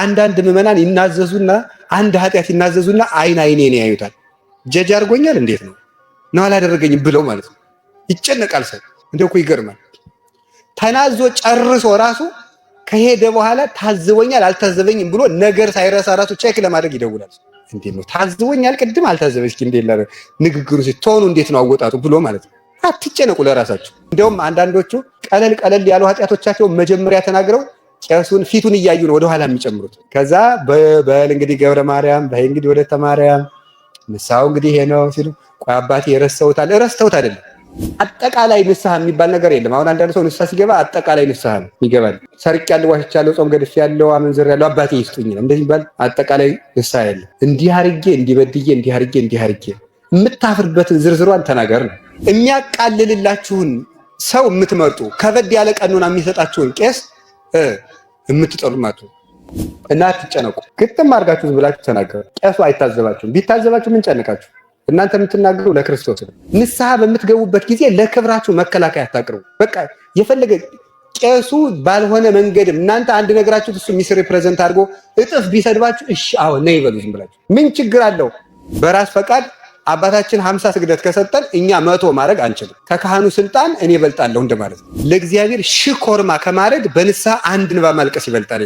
አንዳንድ ምዕመናን ይናዘዙና አንድ ኃጢአት ይናዘዙና አይኔን ያዩታል። ጀጅ አድርጎኛል እንዴት ነው አላደረገኝም ብለው ማለት ነው። ይጨነቃል ሰው። እንደው እኮ ይገርማል። ተናዞ ጨርሶ ራሱ ከሄደ በኋላ ታዝቦኛል አልታዘበኝም ብሎ ነገር ሳይረሳ ራሱ ቼክ ለማድረግ ይደውላል። እንዴት ነው ታዝቦኛል ቅድም አልታዘበኝ እስኪ እንዴት ላረ ንግግሩ ሲቶኑ እንዴት ነው አወጣጡ ብሎ ማለት ነው። አትጨነቁ ለራሳችሁ። እንደውም አንዳንዶቹ ቀለል ያሉ ኃጢአቶቻቸው መጀመሪያ ተናግረው ቄሱን ፊቱን እያዩ ነው ወደኋላ የሚጨምሩት። ከዛ በል እንግዲህ ገብረ ማርያም በይ እንግዲህ ወደ ተማርያም ንስሐው እንግዲህ ይሄ ነው ሲሉ ቆይ አባቴ ረስተውት አይደለም። አጠቃላይ ንስሐ የሚባል ነገር የለም። አሁን አንዳንድ ሰው ንስሐ ሲገባ አጠቃላይ ንስሐ ነው ይገባል። ሰርቄያለሁ፣ ዋሽቻለሁ፣ ጾም ገድፌያለሁ፣ አመንዝሬያለሁ አባቴ ይስጡኝ ነው እንደዚህ ይባል። አጠቃላይ ንስሐ የለም። እንዲህ አርጌ እንዲበድዬ እንዲህ አርጌ የምታፍርበትን ዝርዝሯን ተናገር ነው። የሚያቃልልላችሁን ሰው የምትመርጡ ከበድ ያለ ቀኖና የሚሰጣችሁን ቄስ የምትጠሉ ማለት ነው። እና አትጨነቁ። ግጥም አድርጋችሁ ዝም ብላችሁ ተናገሩ። ቄሱ አይታዘባችሁም። ቢታዘባችሁ ምን ጨነቃችሁ? እናንተ የምትናገሩ ለክርስቶስ ነው። ንስሐ በምትገቡበት ጊዜ ለክብራችሁ መከላከያ አታቅርቡ። በቃ የፈለገ ቄሱ ባልሆነ መንገድም እናንተ አንድ ነገራችሁ እሱ ሚስ ሪፕሬዘንት አድርጎ እጥፍ ቢሰድባችሁ እሺ አዎ ነይ ይበሉ ዝም ብላችሁ። ምን ችግር አለው? በራስ ፈቃድ አባታችን 50 ስግደት ከሰጠን እኛ 100 ማድረግ አንችልም። ከካህኑ ስልጣን እኔ እበልጣለሁ እንደማለት ነው። ለእግዚአብሔር ሺህ ኮርማ ከማረድ በንስሐ አንድ እንባ ማልቀስ ይበልጣል።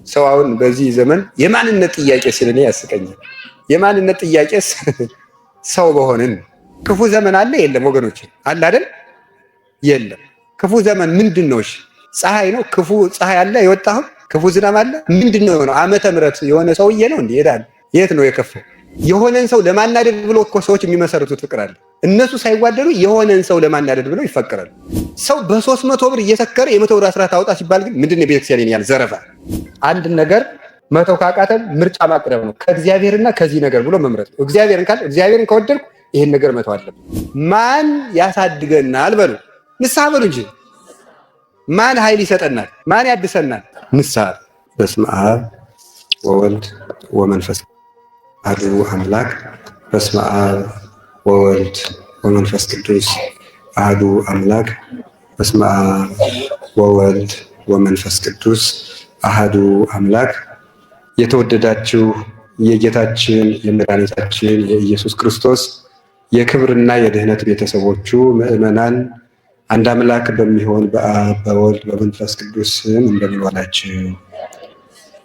ሰው አሁን በዚህ ዘመን የማንነት ጥያቄ ሲል እኔ ያስቀኛል። የማንነት ጥያቄስ ሰው በሆንን ክፉ ዘመን አለ የለም? ወገኖች አለ አይደል? የለም። ክፉ ዘመን ምንድን ነው? እሺ ፀሐይ ነው? ክፉ ፀሐይ አለ የወጣው? ክፉ ዝናብ አለ? ምንድን ነው የሆነው? ዓመተ ምሕረት የሆነ ሰውዬ ነው እንዴ? ይሄዳል። የት ነው የከፈው? የሆነን ሰው ለማናደድ ብሎ እኮ ሰዎች የሚመሰርቱት ፍቅር አለ። እነሱ ሳይዋደዱ የሆነን ሰው ለማናደድ ብለው ይፈቅራሉ። ሰው በ300 ብር እየሰከረ የ100 ብር አስራት አውጣ ሲባል ግን ምንድን ነው ቤተክርስቲያን ያል ዘረፋ። አንድ ነገር መተው ካቃተን ምርጫ ማቅረብ ነው። ከእግዚአብሔርና ከዚህ ነገር ብሎ መምረጥ ነው። እግዚአብሔርን ከወደድኩ ይሄን ነገር መተው አለብን። ማን ያሳድገናል በሉ፣ ንስሐ በሉ እንጂ ማን ኃይል ይሰጠናል? ማን ያድሰናል? ንስሐ። በስመ አብ ወወልድ ወመንፈስ አሐዱ አምላክ። በስመ አብ ወወልድ ወመንፈስ ቅዱስ አሐዱ አምላክ። በስመ አብ ወወልድ ወመንፈስ ቅዱስ አሐዱ አምላክ። የተወደዳችሁ የጌታችን የመድኃኒታችን የኢየሱስ ክርስቶስ የክብርና የድህነት ቤተሰቦቹ ምዕመናን አንድ አምላክ በሚሆን በአብ በወልድ በመንፈስ ቅዱስ ስም እንደምን ዋላችሁ?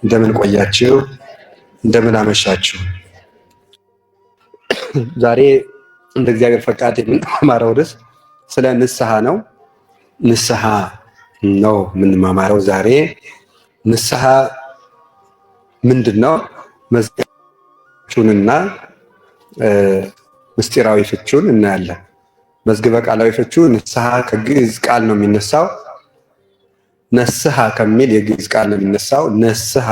እንደምን ቆያችሁ? እንደምን አመሻችሁ? ዛሬ እንደ እግዚአብሔር ፈቃድ የምንማማረው ርዕስ ስለ ንስሐ ነው። ንስሐ ነው የምንማማረው ዛሬ። ንስሐ ምንድን ነው? መዝገበ ምስጢራዊ ፍቹን እናያለን። መዝገበ ቃላዊ ፍቹ ንስሐ ከግዕዝ ቃል ነው የሚነሳው። ነስሐ ከሚል የግዕዝ ቃል ነው የሚነሳው። ነስሐ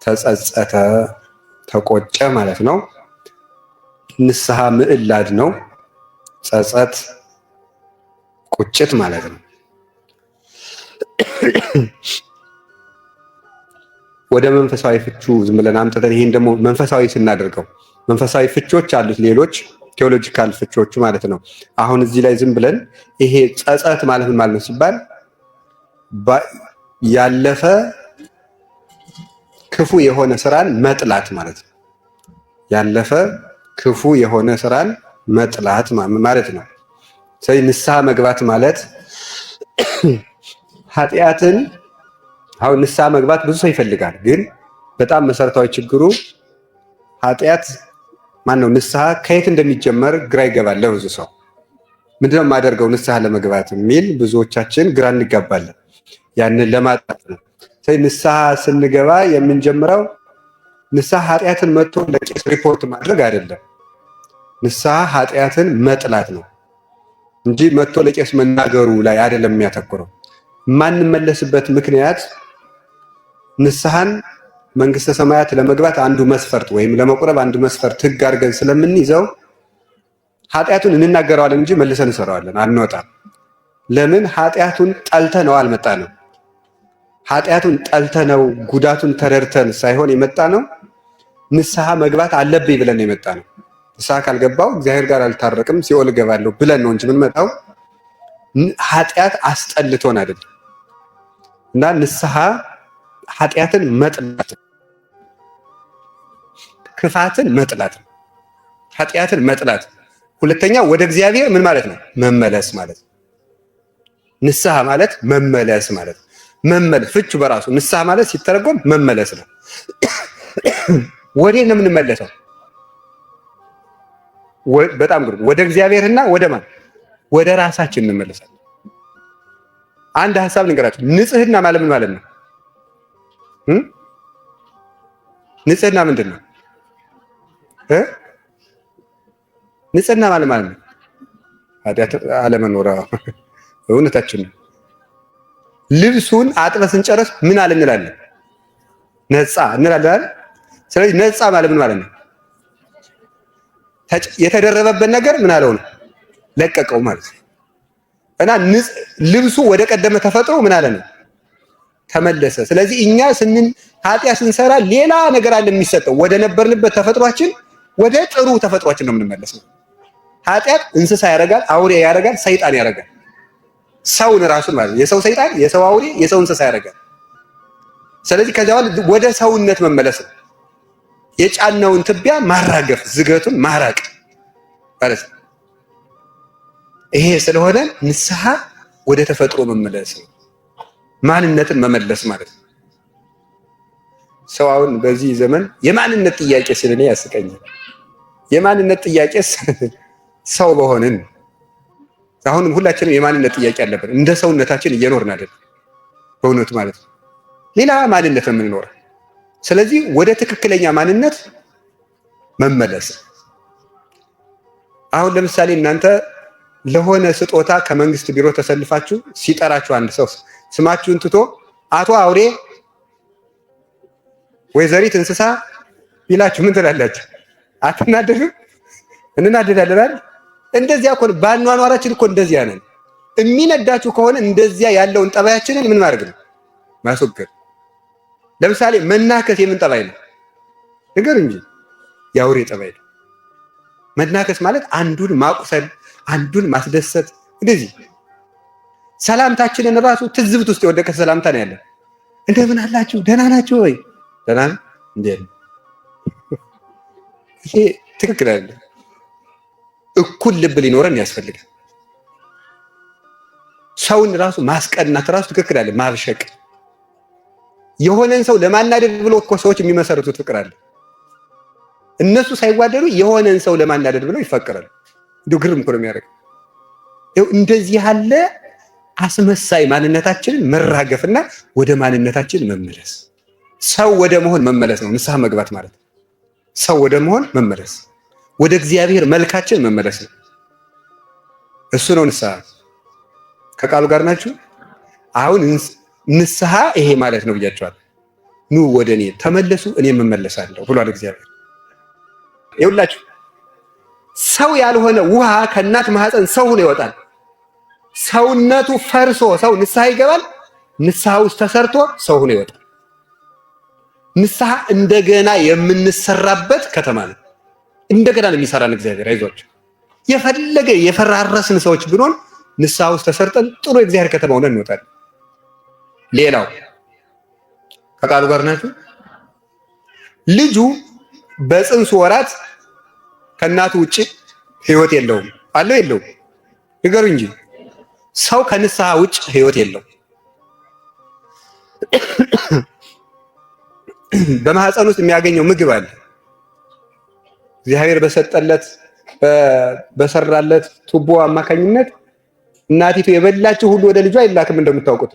ተጸጸተ፣ ተቆጨ ማለት ነው። ንስሐ ምዕላድ ነው። ጸጸት፣ ቁጭት ማለት ነው። ወደ መንፈሳዊ ፍቹ ዝም ብለን አምጥተን ይሄን ደግሞ መንፈሳዊ ስናደርገው መንፈሳዊ ፍቾች አሉት፣ ሌሎች ቴዎሎጂካል ፍቾቹ ማለት ነው። አሁን እዚህ ላይ ዝም ብለን ይሄ ጸጸት ማለት ምን ማለት ነው ሲባል ያለፈ ክፉ የሆነ ስራን መጥላት ማለት ነው። ያለፈ ክፉ የሆነ ስራን መጥላት ማለት ነው። ስለዚህ ንስሐ መግባት ማለት ኃጢአትን አሁን ንስሐ መግባት ብዙ ሰው ይፈልጋል፣ ግን በጣም መሰረታዊ ችግሩ ኃጢአት ማነው? ንስሐ ከየት እንደሚጀመር ግራ ይገባል ለብዙ ሰው። ምንድነው የማደርገው ንስሐ ለመግባት የሚል ብዙዎቻችን ግራ እንጋባለን። ያንን ለማጣት ነው። ስለዚህ ንስሐ ስንገባ የምንጀምረው ንስሐ ኃጢአትን መጥቶ ለቄስ ሪፖርት ማድረግ አይደለም። ንስሐ ኃጢአትን መጥላት ነው እንጂ መጥቶ ለቄስ መናገሩ ላይ አይደለም የሚያተኩረው። የማንመለስበት ምክንያት ንስሐን መንግስተ ሰማያት ለመግባት አንዱ መስፈርት ወይም ለመቁረብ አንዱ መስፈርት ህግ አድርገን ስለምንይዘው ኃጢአቱን እንናገረዋለን እንጂ መልሰን እንሰራዋለን አንወጣም። ለምን? ኃጢአቱን ጠልተነው አልመጣንም። ኃጢአቱን ጠልተነው ጉዳቱን ተረድተን ሳይሆን የመጣ ነው። ንስሐ መግባት አለብኝ ብለን ነው የመጣ ነው። ንስሐ ካልገባው እግዚአብሔር ጋር አልታረቅም ሲኦል እገባለሁ ብለን ነው እንጂ የምንመጣው ኃጢአት አስጠልቶን አይደለም። እና ንስሐ ኃጢአትን መጥላት፣ ክፋትን መጥላት፣ ኃጢአትን መጥላት። ሁለተኛ ወደ እግዚአብሔር ምን ማለት ነው? መመለስ ማለት ነው። ንስሐ ማለት መመለስ ማለት ነው። ፍቹ በራሱ ንስሐ ማለት ሲተረጎም መመለስ ነው። ወዴት ነው የምንመለሰው? በጣም ግሩም። ወደ እግዚአብሔርና ወደ ማን? ወደ ራሳችን እንመለሳለን። አንድ ሐሳብ ልንገራችሁ። ንጽህና ማለት ምን ማለት ነው? ንጽህና ምንድን ነው? ንጽህና ማለት ነው ኃጢአት አለመኖር። እውነታችን ነው። ልብሱን አጥበን ስንጨርስ ምን አለ እንላለን? ነጻ እንላለን። ስለዚህ ነጻ ማለት ምን ማለት ነው? የተደረበበት ነገር ምን አለው ነው? ለቀቀው ማለት ነው። እና ልብሱ ወደ ቀደመ ተፈጥሮ ምን አለ ነው? ተመለሰ። ስለዚህ እኛ ኃጢአት ስንሰራ ሌላ ነገር አለ የሚሰጠው። ወደ ነበርንበት ተፈጥሯችን፣ ወደ ጥሩ ተፈጥሯችን ነው የምንመለሰው። ኃጢአት እንስሳ ያደርጋል፣ አውሬ ያደርጋል፣ ሰይጣን ያደርጋል። ሰውን ራሱን ማለት የሰው ሰይጣን፣ የሰው አውሬ፣ የሰው እንስሳ ያደርጋል። ስለዚህ ከዚያ ወደ ሰውነት መመለስ ነው። የጫናውን ትቢያ ማራገፍ፣ ዝገቱን ማራቅ ማለት ነው። ይሄ ስለሆነ ንስሐ ወደ ተፈጥሮ መመለስ ነው። ማንነትን መመለስ ማለት ነው። ሰው አሁን በዚህ ዘመን የማንነት ጥያቄ ስለኔ ያስቀኛል። የማንነት ጥያቄ ሰው በሆንን አሁንም ሁላችንም የማንነት ጥያቄ አለብን። እንደ ሰውነታችን እየኖርን አይደል? በእውነቱ ማለት ነው። ሌላ ማንነት ነው የምንኖረው። ስለዚህ ወደ ትክክለኛ ማንነት መመለስ። አሁን ለምሳሌ እናንተ ለሆነ ስጦታ ከመንግስት ቢሮ ተሰልፋችሁ ሲጠራችሁ አንድ ሰው ስማችሁን ትቶ አቶ አውሬ፣ ወይዘሪት እንስሳ ቢላችሁ ምን ትላላችሁ? አትናደዱም? እንናደዳለን። እንደዚያ እኮ በአኗኗራችን እኮ እንደዚያ ነን። የሚነዳችሁ ከሆነ እንደዚያ ያለውን ጠባያችንን ምን ማድረግ ነው? ማስወገድ። ለምሳሌ መናከስ የምን ጠባይ ነው? ነገር እንጂ የአውሬ ጠባይ ነው። መናከስ ማለት አንዱን ማቁሰል፣ አንዱን ማስደሰት። እንደዚህ ሰላምታችንን ራሱ ትዝብት ውስጥ የወደቀ ሰላምታ ነው ያለን። እንደምን አላችሁ? ደህና ናችሁ ወይ? ደህና ነን። እንዴት? ይሄ ትክክል አይደለም። እኩል ልብ ሊኖረን ያስፈልጋል። ሰውን ራሱ ማስቀናት ራሱ ትክክል አይደለም። ማብሸቅ፣ የሆነን ሰው ለማናደድ ብሎ እኮ ሰዎች የሚመሰርቱት ፍቅር አለ። እነሱ ሳይዋደዱ የሆነን ሰው ለማናደድ ብለው ይፈቀራሉ። እንዲሁ ግርም እኮ ነው የሚያደርገው። እንደዚህ ያለ አስመሳይ ማንነታችንን መራገፍና ወደ ማንነታችን መመለስ፣ ሰው ወደ መሆን መመለስ ነው ንስሐ መግባት ማለት። ሰው ወደ መሆን መመለስ፣ ወደ እግዚአብሔር መልካችን መመለስ ነው። እሱ ነው ንስሐ። ከቃሉ ጋር ናችሁ? አሁን ንስሐ ይሄ ማለት ነው ብያቸዋል። ኑ ወደ እኔ ተመለሱ እኔም እመለሳለሁ ብሏል እግዚአብሔር። ይኸውላችሁ ሰው ያልሆነ ውሃ ከእናት ማህፀን ሰው ሆኖ ይወጣል። ሰውነቱ ፈርሶ ሰው ንስሐ ይገባል። ንስሐ ውስጥ ተሰርቶ ሰው ሆኖ ይወጣል። ንስሐ እንደገና የምንሰራበት ከተማ ነው። እንደገና ነው የሚሰራን እግዚአብሔር። አይዟችሁ፣ የፈለገ የፈራረስን ሰዎች ብንሆን ንስሐ ውስጥ ተሰርጠን ጥሩ የእግዚአብሔር ከተማ ሆነን እንወጣለን። ሌላው ከቃሉ ጋር ናችሁ? ልጁ በፅንሱ ወራት ከእናቱ ውጭ ህይወት የለውም። አለው የለውም? ንገሩ እንጂ። ሰው ከንስሐ ውጭ ህይወት የለውም። በማህፀን ውስጥ የሚያገኘው ምግብ አለ። እግዚአብሔር በሰጠለት በሰራለት ቱቦ አማካኝነት እናቲቱ የበላችው ሁሉ ወደ ልጁ አይላክም። እንደምታውቁት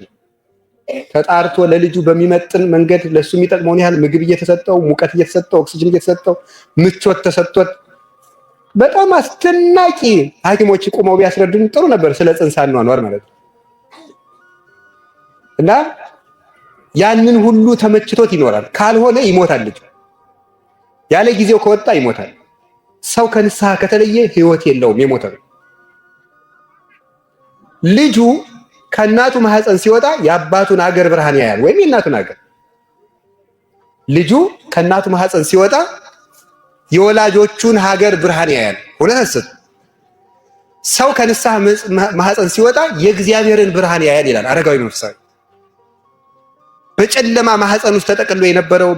ተጣርቶ ለልጁ በሚመጥን መንገድ ለሱ የሚጠቅመውን ያህል ምግብ እየተሰጠው፣ ሙቀት እየተሰጠው፣ ኦክሲጅን እየተሰጠው፣ ምቾት ተሰጥቶት በጣም አስደናቂ ሐኪሞች ቁመው ቢያስረዱን ጥሩ ነበር ስለ ጽንስ አኗኗር ማለት ነው። እና ያንን ሁሉ ተመችቶት ይኖራል። ካልሆነ ይሞታል። ልጁ ያለ ጊዜው ከወጣ ይሞታል። ሰው ከንስሐ ከተለየ ህይወት የለውም፣ የሞተ ነው። ልጁ ከእናቱ ማህፀን ሲወጣ የአባቱን ሀገር ብርሃን ያያል፣ ወይም የእናቱን ሀገር። ልጁ ከእናቱ ማህፀን ሲወጣ የወላጆቹን ሀገር ብርሃን ያያል። ሁለት ሰው ከንስሐ ማህፀን ሲወጣ የእግዚአብሔርን ብርሃን ያያል ይላል አረጋዊ መንፈሳዊ። በጨለማ ማህፀን ውስጥ ተጠቅሎ የነበረው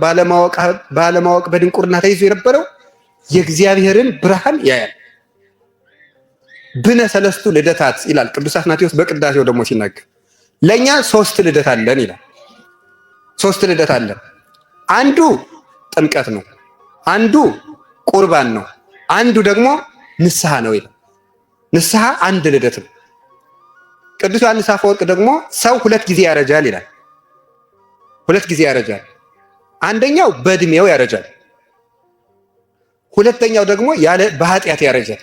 ባለማወቅ በድንቁርና ተይዞ የነበረው የእግዚአብሔርን ብርሃን ያያል። ብነ ሰለስቱ ልደታት ይላል ቅዱስ አትናቴዎስ በቅዳሴው ደግሞ ሲናገር ለኛ 3 ልደት አለን ይላል። 3 ልደት አለን። አንዱ ጥምቀት ነው፣ አንዱ ቁርባን ነው፣ አንዱ ደግሞ ንስሐ ነው ይላል። ንስሐ አንድ ልደት ነው። ቅዱስ ዮሐንስ አፈወርቅ ደግሞ ሰው 2 ጊዜ ያረጃል ይላል። 2 ጊዜ ያረጃል። አንደኛው በእድሜው ያረጃል፣ ሁለተኛው ደግሞ በኃጢአት ያረጃል።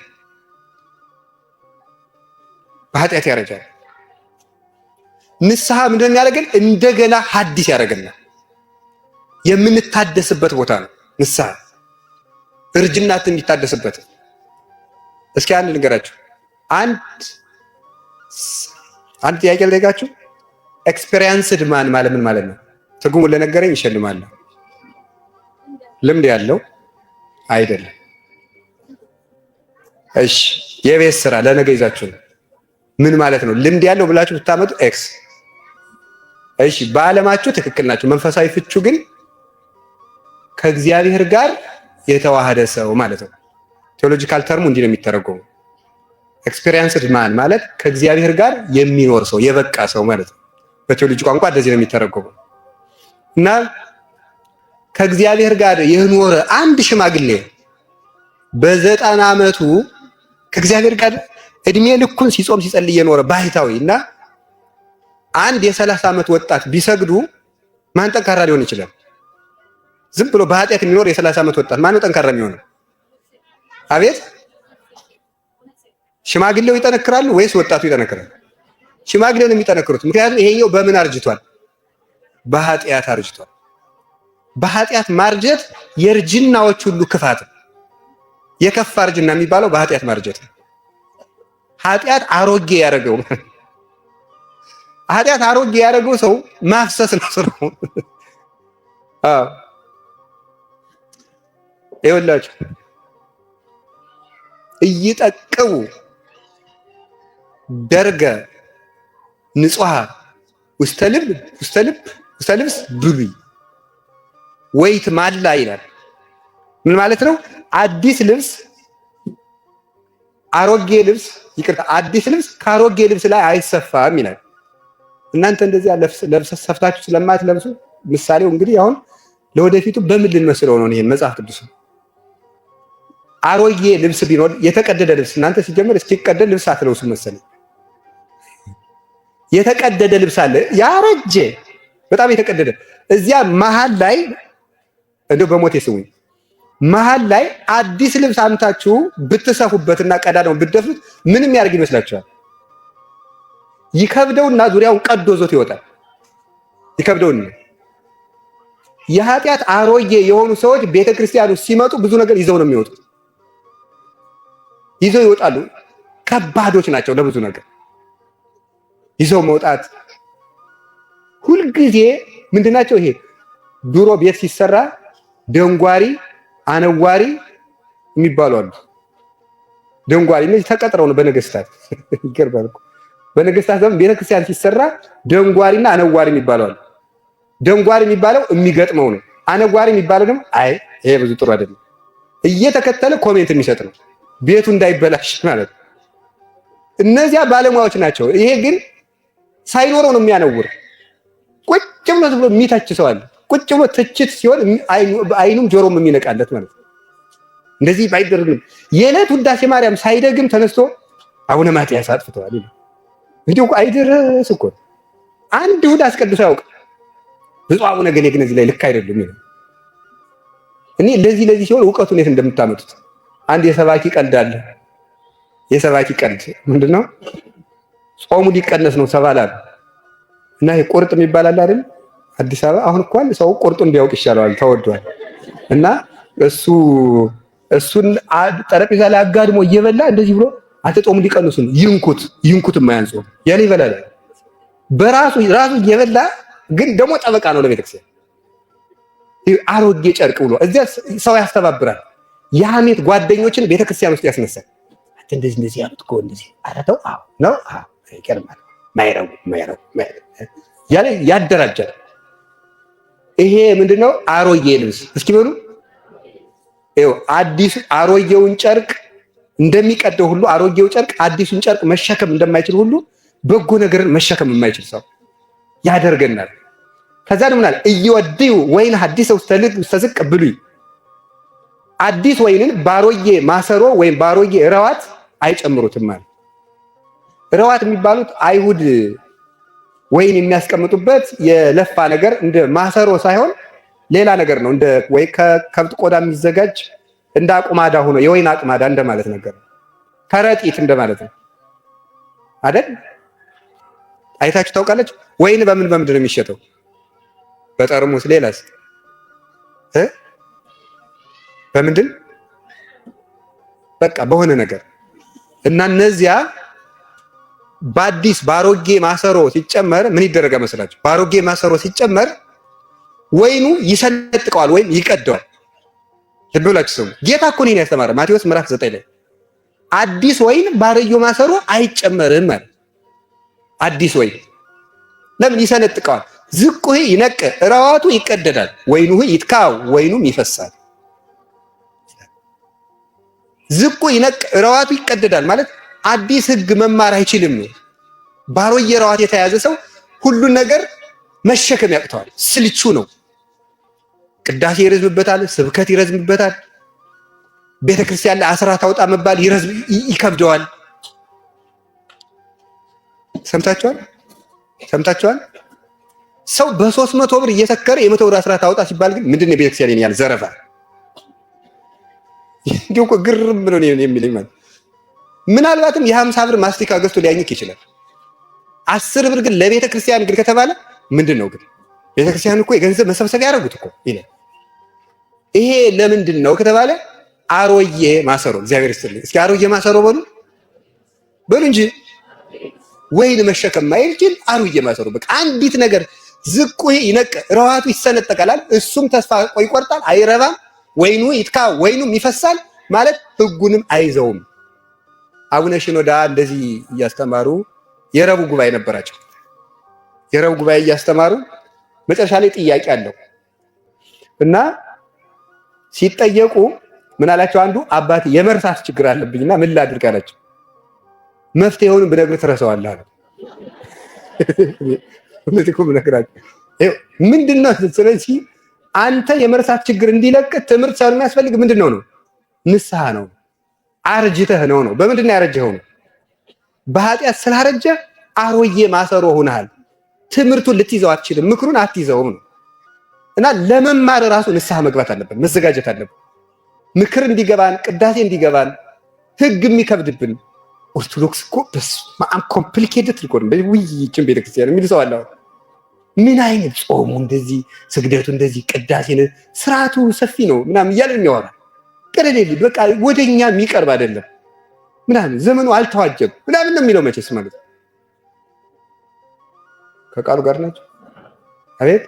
በኃጢአት ያረጃል። ንስሐ ምንድን ነው የሚያደርገን? እንደገና ሐዲስ ያደርገናል። የምንታደስበት ቦታ ነው ንስሐ፣ እርጅናት የሚታደስበት። እስኪ አንድ ንገራችሁ፣ አንድ ጥያቄ ልጠይቃችሁ። ኤክስፔሪየንስድ ማን ማለት ምን ማለት ነው? ትርጉሙን ለነገረኝ ይሸልማለሁ። ልምድ ያለው አይደለም። እሺ፣ የቤት ስራ ለነገ ይዛችሁ ነው። ምን ማለት ነው? ልምድ ያለው ብላችሁ ብታመጡ ኤክስ። እሺ፣ በዓለማችሁ ትክክል ናችሁ። መንፈሳዊ ፍቹ ግን ከእግዚአብሔር ጋር የተዋሃደ ሰው ማለት ነው። ቴዎሎጂካል ተርሙ እንዲህ ነው የሚተረጎመው። ኤክስፔሪየንስድ ማን ማለት ከእግዚአብሔር ጋር የሚኖር ሰው፣ የበቃ ሰው ማለት ነው። በቴዎሎጂ ቋንቋ እንደዚህ ነው የሚተረጎመው። እና ከእግዚአብሔር ጋር የኖረ አንድ ሽማግሌ በ90 ዓመቱ ከእግዚአብሔር ጋር እድሜ ልኩን ሲጾም ሲጸልይ የኖረ ባህታዊ እና አንድ የ30 ዓመት ወጣት ቢሰግዱ ማን ጠንካራ ሊሆን ይችላል? ዝም ብሎ በኃጢአት የሚኖር የ30 ዓመት ወጣት ማን ነው ጠንካራ የሚሆነው? አቤት፣ ሽማግሌው ይጠነክራሉ ወይስ ወጣቱ ይጠነክራል? ሽማግሌው ነው የሚጠነክሩት። ምክንያቱም ይሄኛው በምን አርጅቷል? በኃጢአት አርጅቷል። በኃጢአት ማርጀት የእርጅናዎች ሁሉ ክፋት። የከፋ እርጅና የሚባለው በኃጢአት ማርጀት ነው። ኃጢአት አሮጌ ያደረገው ሰው ማፍሰስ ነው ስራው። ይኸውላችሁ እይጠቅቡ ደርገ ንጹሃ ውስተ ልብስ ብሉይ ወይት ማላ ይላል። ምን ማለት ነው? አዲስ ልብስ አዲስ ልብስ ከአሮጌ ልብስ ላይ አይሰፋም ይላል። እናንተ እንደዚህ ለብሰ ሰፍታችሁ ስለማትለብሱ ምሳሌው እንግዲህ አሁን ለወደፊቱ በምን ልንመስለው ነው? ይሄን መጽሐፍ ቅዱስ አሮጌ ልብስ ቢኖር የተቀደደ ልብስ እናንተ ሲጀምር እስኪቀደድ ልብስ አትለብሱ መሰለኝ። የተቀደደ ልብስ አለ፣ ያረጀ በጣም የተቀደደ። እዚያ መሀል ላይ እንደው በሞቴ ስሙኝ፣ መሀል ላይ አዲስ ልብስ አምታችሁ ብትሰፉበትና ቀዳዳውን ብትደፍኑት ምንም ያደርግ ይመስላችኋል? ይከብደውና ዙሪያውን ቀዶ ዞት ይወጣል። ይከብደውና የኃጢአት አሮጌ የሆኑ ሰዎች ቤተክርስቲያኑ ሲመጡ ብዙ ነገር ይዘው ነው የሚወጡት። ይዘው ይወጣሉ። ከባዶች ናቸው ለብዙ ነገር ይዘው መውጣት። ሁልጊዜ ምንድናቸው? ይሄ ድሮ ቤት ሲሰራ ደንጓሪ፣ አነዋሪ የሚባሉ አሉ። ደንጓሪ እነዚህ ተቀጥረው ነው በነገስታት። ይገርማል እኮ በነገስታት ዘመን ቤተክርስቲያን ሲሰራ ደንጓሪና አነዋሪ የሚባሉ አሉ። ደንጓሪ የሚባለው የሚገጥመው ነው። አነዋሪ የሚባለው ደግሞ አይ ይሄ ብዙ ጥሩ አይደለም እየተከተለ ኮሜንት የሚሰጥ ነው፣ ቤቱ እንዳይበላሽ ማለት ነው። እነዚያ ባለሙያዎች ናቸው። ይሄ ግን ሳይኖረው ነው የሚያነውር። ቁጭ ብሎ የሚተች ሰው አለ። ቁጭ ብሎ ትችት ሲሆን አይኑም ጆሮም የሚነቃለት ማለት ነው። እንደዚህ ባይደረግም የዕለት ውዳሴ ማርያም ሳይደግም ተነስቶ አቡነ ማትያስ አጥፍተዋል ይላል። እንዲሁ አይደረስ እኮ አንድ ይሁዳ አስቀድሶ ያውቅ ብፁዕ አቡነ ገሌ ግን እዚህ ላይ ልክ አይደሉም ይላል። እኔ ለዚህ ሲሆን እውቀቱን የት እንደምታመጡት አንድ የሰባኪ ቀልድ አለ። የሰባኪ ቀልድ ምንድነው? ጾሙ ሊቀነስ ነው ሰባላል እና ይሄ ቁርጥ የሚባል አለ አይደል? አዲስ አበባ አሁን እንኳን ሰው ቁርጡን ቢያውቅ ይሻለዋል፣ ተወዷል። እና እሱን ጠረጴዛ ላይ አጋድሞ እየበላ እንደዚህ ብሎ አንተ ጾሙ ሊቀንሱ ነው ይንኩት የማያንጾ ያለ ይበላል። በራሱ እየበላ ግን ደግሞ ጠበቃ ነው ለቤተክርስቲያን። አሮጌ ጨርቅ ብሎ እዚያ ሰው ያስተባብራል። የሐሜት ጓደኞችን ቤተክርስቲያን ውስጥ ያስነሳል። አንተ እንደዚህ ያሉት እኮ እንደዚህ አረተው ነው ይቀርማል ማይረው ያለ ያደራጃል። ይሄ ምንድነው? አሮጌ ልብስ። እስኪ በሉ ይኸው አዲሱ አሮጌውን ጨርቅ እንደሚቀደው ሁሉ አሮጌው ጨርቅ አዲሱን ጨርቅ መሸከም እንደማይችል ሁሉ በጎ ነገርን መሸከም የማይችል ሰው ያደርገናል። ከዛ ደግሞ ምናል እየወድዩ ወይን ሐዲስ ውስተ ዝቅ ብሉይ አዲስ ወይንን ባሮጌ ማሰሮ ወይም ባሮጌ ረዋት አይጨምሩትም ማለት። ረዋት የሚባሉት አይሁድ ወይን የሚያስቀምጡበት የለፋ ነገር እንደ ማሰሮ ሳይሆን ሌላ ነገር ነው። እንደ ወይ ከከብት ቆዳ የሚዘጋጅ እንደ አቁማዳ ሆኖ የወይን አቁማዳ እንደማለት ነገር ነው። ከረጢት እንደማለት ነው አይደል? አይታችሁ ታውቃለች? ወይን በምንድን ነው የሚሸጠው? በጠርሙስ። ሌላስ በምንድን? በቃ በሆነ ነገር እና እነዚያ በአዲስ ባሮጌ ማሰሮ ሲጨመር ምን ይደረጋ መስላችሁ? ባሮጌ ማሰሮ ሲጨመር ወይኑ ይሰነጥቀዋል ወይም ይቀደዋል። ልብ ብላችሁ ስሙ። ጌታ እኮ ነው ያስተማረ ማቴዎስ ምዕራፍ 9 ላይ አዲስ ወይን ባሮጌው ማሰሮ አይጨመርም ማለት። አዲስ ወይን ለምን ይሰነጥቀዋል? ዝቁ ይነቅ ረዋቱ ይቀደዳል፣ ወይኑ ይትካው ወይኑም ይፈሳል። ዝቁ ይነቅ ረዋቱ ይቀደዳል ማለት አዲስ ሕግ መማር አይችልም ነው። ባሮጌ ረዋት የተያዘ ሰው ሁሉን ነገር መሸከም ያቅተዋል፣ ስልቹ ነው። ቅዳሴ ይረዝምበታል፣ ስብከት ይረዝምበታል። ቤተክርስቲያን ላይ አስራት አውጣ መባል ይከብደዋል። ሰምታችኋል? ሰው በ300 ብር እየሰከረ የ100 ብር አስራት አውጣ ሲባል ግን ምንድነው ቤተክርስቲያን ያለ ዘረፋ? እንዲሁ እኮ ግርም ብሎ ነው የሚለኝ ማለት። ምናልባትም የ50 ብር ማስቲካ ገዝቶ ሊያኝክ ይችላል። 10 ብር ግን ለቤተ ክርስቲያን ግን ከተባለ ምንድነው ግን? ቤተ ክርስቲያን እኮ የገንዘብ መሰብሰቢያ ያደረጉት እኮ ይላል። ይሄ ለምንድን ነው ከተባለ አሮጌ ማሰሮ። እግዚአብሔር ይስጥልኝ። እስኪ አሮጌ ማሰሮ በሉ እንጂ ወይን መሸከም ማይችል አሮጌ ማሰሮ። በቃ አንዲት ነገር ዝቁ ይነቅ ረዋቱ ይሰነጠቃል፣ እሱም ተስፋ ይቆርጣል፣ አይረባም። ወይኑ ይትካ ወይኑም ይፈሳል ማለት ሕጉንም አይዘውም። አቡነ ሽኖዳ እንደዚህ እያስተማሩ የረቡዕ ጉባኤ ነበራቸው። የረቡዕ ጉባኤ እያስተማሩ መጨረሻ ላይ ጥያቄ አለው እና ሲጠየቁ ምን አላቸው? አንዱ አባቴ የመርሳት ችግር አለብኝና ምን ላድርግ አላቸው። መፍትሄውን ብነግርህ ትረሳዋለህ አለ። ምንድነው? ስለዚህ አንተ የመርሳት ችግር እንዲለቅ ትምህርት ሳይሆን የሚያስፈልግ ምንድነው ነው? ንስሐ ነው። አርጅተህ ነው። በምንድን ነው ያረጀኸው? ነው በኃጢአት ስላረጀ አሮጌ ማሰሮ ሆነሃል። ትምህርቱን ልትይዘው አትችልም፣ ምክሩን አትይዘውም ነው። እና ለመማር ራሱ ንስሐ መግባት አለብን፣ መዘጋጀት አለብን። ምክር እንዲገባን፣ ቅዳሴ እንዲገባን፣ ሕግ የሚከብድብን ኦርቶዶክስ እኮ በጣም ኮምፕሊኬትድ እኮ ነው። ውይይችን ቤተክርስቲያን የሚል ሰው አለ። ምን አይነት ጾሙ እንደዚህ፣ ስግደቱ እንደዚህ፣ ቅዳሴ ስርዓቱ ሰፊ ነው ምናምን እያለን የሚያወራ ቀለል በቃ ወደኛ የሚቀርብ አይደለም ምናምን ዘመኑ አልተዋጀም ምናምን ነው የሚለው። መቼስ ማለት ከቃሉ ጋር ናቸው። አቤት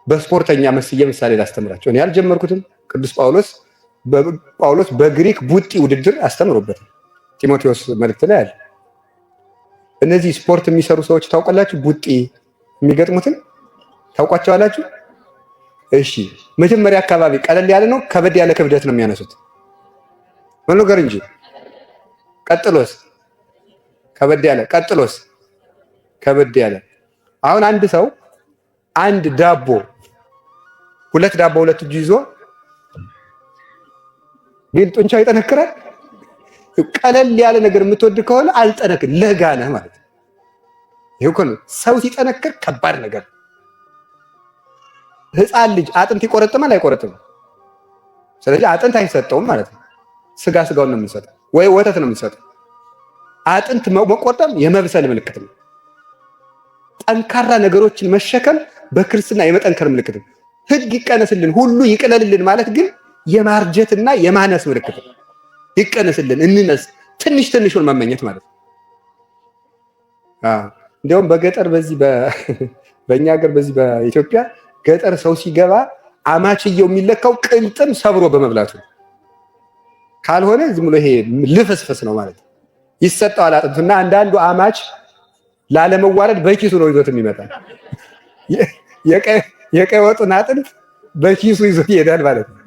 በስፖርተኛ መስዬ ምሳሌ ላስተምራቸው። እኔ አልጀመርኩትም። ቅዱስ ጳውሎስ በግሪክ ቡጢ ውድድር አስተምሮበታል። ጢሞቴዎስ መልእክት ላይ አለ። እነዚህ ስፖርት የሚሰሩ ሰዎች ታውቃላችሁ? ቡጢ የሚገጥሙትን ታውቋቸዋላችሁ? እሺ፣ መጀመሪያ አካባቢ ቀለል ያለ ነው፣ ከበድ ያለ ክብደት ነው የሚያነሱት ነገር እንጂ ቀጥሎስ ከበድ ያለ፣ ቀጥሎስ ከበድ ያለ። አሁን አንድ ሰው አንድ ዳቦ ሁለት እጁ ይዞ ግን ጡንቻው ይጠነክራል። ቀለል ያለ ነገር የምትወድ ከሆነ አልጠነክር፣ ለጋ ነህ ማለት ነው። ይሄው እኮ ነው ሰው ሲጠነክር ከባድ ነገር። ሕፃን ልጅ አጥንት ይቆረጥማል አይቆረጥም? ስለዚህ አጥንት አይሰጠውም ማለት ነው። ስጋውን ነው የሚሰጠው ወይ ወተት ነው የሚሰጠው። አጥንት መቆረጥም የመብሰል ምልክት ነው። ጠንካራ ነገሮችን መሸከም በክርስትና የመጠንከር ምልክት ነው። ሕግ ይቀነስልን ሁሉ ይቅለልልን ማለት ግን የማርጀትና የማነስ ምልክት ነው። ይቀነስልን እንነስ፣ ትንሹን መመኘት ማለት ነው። እንዲያውም በገጠር በእኛ ሀገር በዚህ በኢትዮጵያ ገጠር ሰው ሲገባ አማችየው የሚለካው ቅልጥም ሰብሮ በመብላቱ ካልሆነ ዝም ብሎ ይሄ ልፍስፍስ ነው ማለት ነው። ይሰጠዋል አጥንቱና አንዳንዱ አማች ላለመዋረድ በኪሱ ነው ይዞት የሚመጣ የቀይ ወጡን አጥንት በኪሱ ይዞት ይሄዳል ማለት ነው።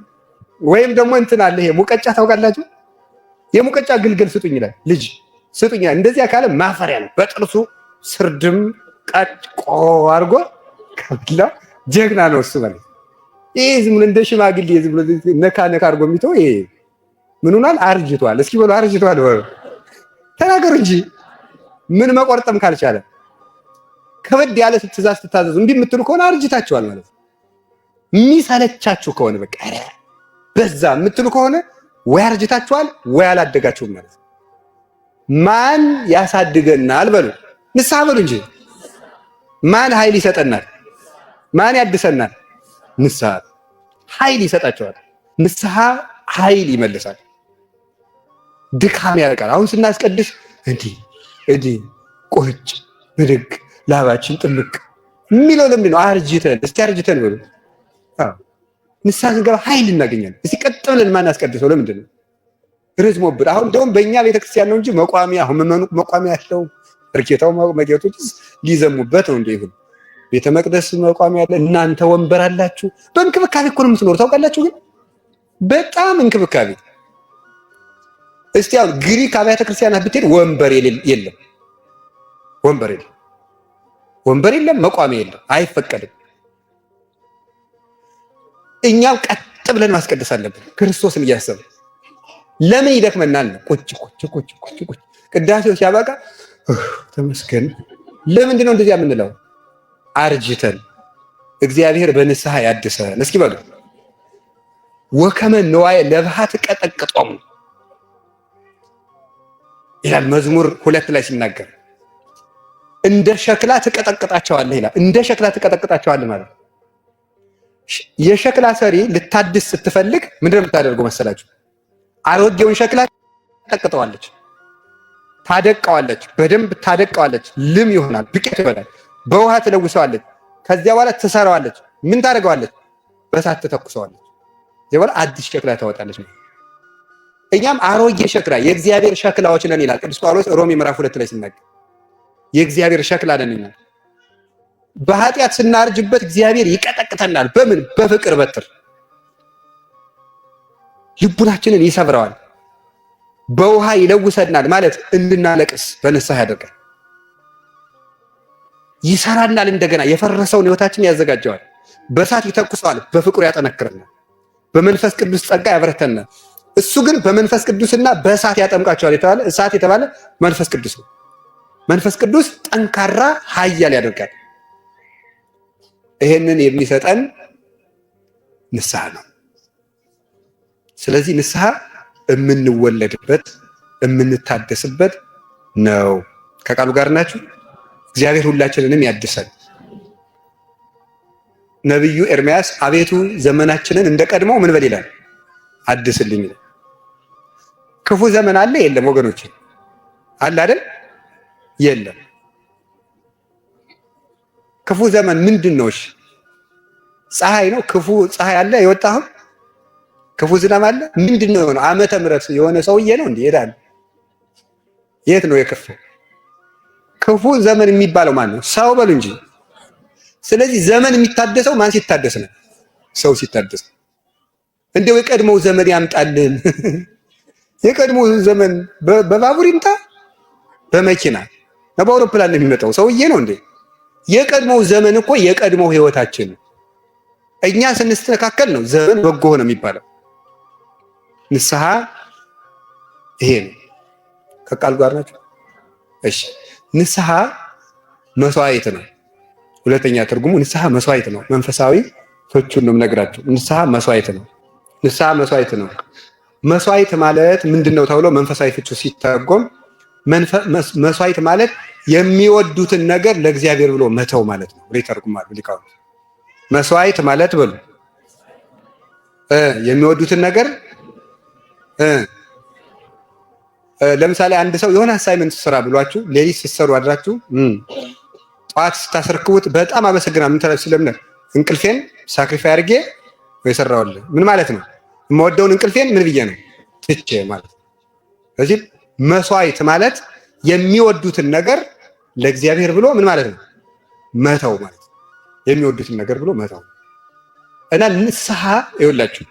ወይም ደግሞ እንትን አለ፣ ይሄ ሙቀጫ ታውቃላችሁ? የሙቀጫ ግልገል ስጡኝ ይላል ልጅ ስጡኝ። እንደዚያ ካለ ማፈሪያ ነው። በጥርሱ ስርድም ቀጭቆ አድርጎ ከብላ ጀግና ነው እሱ ማለት። ይሄ ዝም ብሎ እንደ ሽማግሌ ዝም ብሎ ነካ ነካ አድርጎ የሚተው ይሄ ምን ሆኗል? አርጅቷል። እስኪ በሉ አርጅቷል ተናገሩ እንጂ ምን መቆርጠም ካልቻለ ከበድ ያለ ትእዛዝ ትታዘዙ እንዲህ የምትሉ ከሆነ አርጅታችኋል ማለት ነው። የሚሰለቻችሁ ከሆነ በቃ በዛ የምትሉ ከሆነ ወይ አርጅታችኋል ወይ አላደጋችሁም ማለት ነው። ማን ያሳድገናል በሉ፣ ንስሐ በሉ እንጂ። ማን ኃይል ይሰጠናል? ማን ያድሰናል? ንስሐ ኃይል ይሰጣቸዋል። ንስሐ ኃይል ይመልሳል። ድካም ያርቃል። አሁን ስናስቀድስ እንዲህ ቁጭ ብድግ ላባችን ጥልቅ የሚለው ለምንድን ነው? አርጅተን እስቲ አርጅተን በሉ። ንስሐ ስንገባ ኃይል እናገኛለን። እስቲ ቀጥ ብለን ማናስቀድሰው ለምንድን ነው? ረዝሞብን። አሁን እንደውም በእኛ ቤተክርስቲያን ነው እንጂ መቋሚያ አሁን መመኑ መቋሚያ ያለው እርኬታው መጌቶች ሊዘሙበት ነው። ይሁን ቤተ መቅደስ መቋሚያ ያለ እናንተ ወንበር አላችሁ። በእንክብካቤ እኮ ነው የምትኖሩ ታውቃላችሁ። ግን በጣም እንክብካቤ። እስቲ አሁን ግሪክ አብያተ ክርስቲያናት ብትሄድ ወንበር የለም፣ ወንበር የለም፣ መቋሚያ የለም፣ አይፈቀድም። እኛም ቀጥ ብለን ማስቀደስ አለብን ክርስቶስን እያሰብን። ለምን ይደክመናል? ቁጭ ቅዳሴው ሲያበቃ ተመስገን። ለምንድን ነው እንደዚያ የምንለው? አርጅተን እግዚአብሔር በንስሐ ያድሰን። እስኪ በሉ ወከመ ንዋየ ለብሃት ቀጠቅጦሙ ይላል መዝሙር 2 ላይ ሲናገር፣ እንደ ሸክላ ትቀጠቅጣቸዋለህ ይላል። እንደ ሸክላ ትቀጠቅጣቸዋለህ ማለት የሸክላ ሰሪ ልታድስ ስትፈልግ ምንድን ነው የምታደርገው መሰላችሁ? አሮጌውን ሸክላ ትቀጠቅጠዋለች፣ ታደቀዋለች፣ በደንብ ታደቀዋለች። ልም ይሆናል፣ ዱቄት ይሆናል። በውሃ ትለውሰዋለች። ከዚያ በኋላ ትሰራዋለች። ምን ታደርገዋለች? በእሳት ትተኩሰዋለች። ከዚያ በኋላ አዲስ ሸክላ ታወጣለች። እኛም አሮጌ ሸክላ የእግዚአብሔር ሸክላዎች ነን ይላል ቅዱስ ጳውሎስ ሮሜ ምዕራፍ 2 ላይ ሲናገር፣ የእግዚአብሔር ሸክላ ነን እኛ። በኃጢአት ስናርጅበት እግዚአብሔር ይቀጠቅተናል። በምን? በፍቅር በትር ልቡናችንን ይሰብረዋል። በውሃ ይለውሰናል ማለት እንድናለቅስ በንስሐ ያደርጋል። ይሰራናል፣ እንደገና የፈረሰውን ሕይወታችን ያዘጋጀዋል። በእሳት ይተኩሰዋል፣ በፍቅሩ ያጠነክረናል። በመንፈስ ቅዱስ ጸጋ ያበረተናል። እሱ ግን በመንፈስ ቅዱስና በእሳት ያጠምቃቸዋል የተባለ እሳት የተባለ መንፈስ ቅዱስ ነው። መንፈስ ቅዱስ ጠንካራ ኃያል ያደርጋል። ይሄንን የሚሰጠን ንስሐ ነው። ስለዚህ ንስሐ የምንወለድበት የምንታደስበት ነው። ከቃሉ ጋር ናችሁ? እግዚአብሔር ሁላችንንም ያድሰን። ነቢዩ ኤርምያስ አቤቱ ዘመናችንን እንደቀድሞው ምን በል ይላል? አድስልኝ። ክፉ ዘመን አለ የለም? ወገኖች አለ አይደል? የለም። ክፉ ዘመን ምንድን ነው? ፀሐይ ነው? ክፉ ፀሐይ አለ የወጣው? ክፉ ዝናብ አለ? ምንድን ነው የሆነው? ዓመተ ምሕረት የሆነ ሰውዬ ነው እንዴ? ይሄዳል። የት ነው የከፋው? ክፉ ዘመን የሚባለው ማን ነው? ሰው በሉ እንጂ። ስለዚህ ዘመን የሚታደሰው ማን ሲታደስ ነው? ሰው ሲታደስ። እንደው የቀድሞው ዘመን ያምጣልን። የቀድሞው ዘመን በባቡር ይምጣ፣ በመኪና በአውሮፕላን ነው የሚመጣው? ሰውዬ ነው እንዴ? የቀድሞው ዘመን እኮ የቀድሞው ህይወታችን ነው። እኛ ስንስተካከል ነው ዘመን በጎ ሆነ የሚባለው። ንስሐ ይሄ ነው። ከቃሉ ጋር ናቸው? እሺ። ንስሐ መስዋዕት ነው። ሁለተኛ ትርጉሙ ንስሐ መስዋዕት ነው። መንፈሳዊ ፍቹን ነው የምነግራችሁ። ንስሐ መስዋዕት ነው። ንስሐ መስዋዕት ነው። መስዋዕት ማለት ምንድነው ተብሎ መንፈሳዊ ፍቹ ሲተረጎም መስዋዕት ማለት የሚወዱትን ነገር ለእግዚአብሔር ብሎ መተው ማለት ነው። ይተረጉማሉ ሊቃውንት። መስዋዕት ማለት በሉ የሚወዱትን ነገር ለምሳሌ አንድ ሰው የሆነ አሳይመንት ስራ ብሏችሁ ሌሊት ስትሰሩ አድራችሁ ጠዋት ስታስረክቡት በጣም አመሰግናለሁ ምን ተላችሁ ስለምን እንቅልፌን ሳክሪፋይ አድርጌ ወይ ሰራውልህ ምን ማለት ነው? የምወደውን እንቅልፌን ምን ብዬ ነው ትቼ ማለት ነው። ስለዚህ መስዋዕት ማለት የሚወዱትን ነገር ለእግዚአብሔር ብሎ ምን ማለት ነው? መተው ማለት ነው። የሚወዱትን ነገር ብሎ መተው እና ንስሐ ይኸውላችሁ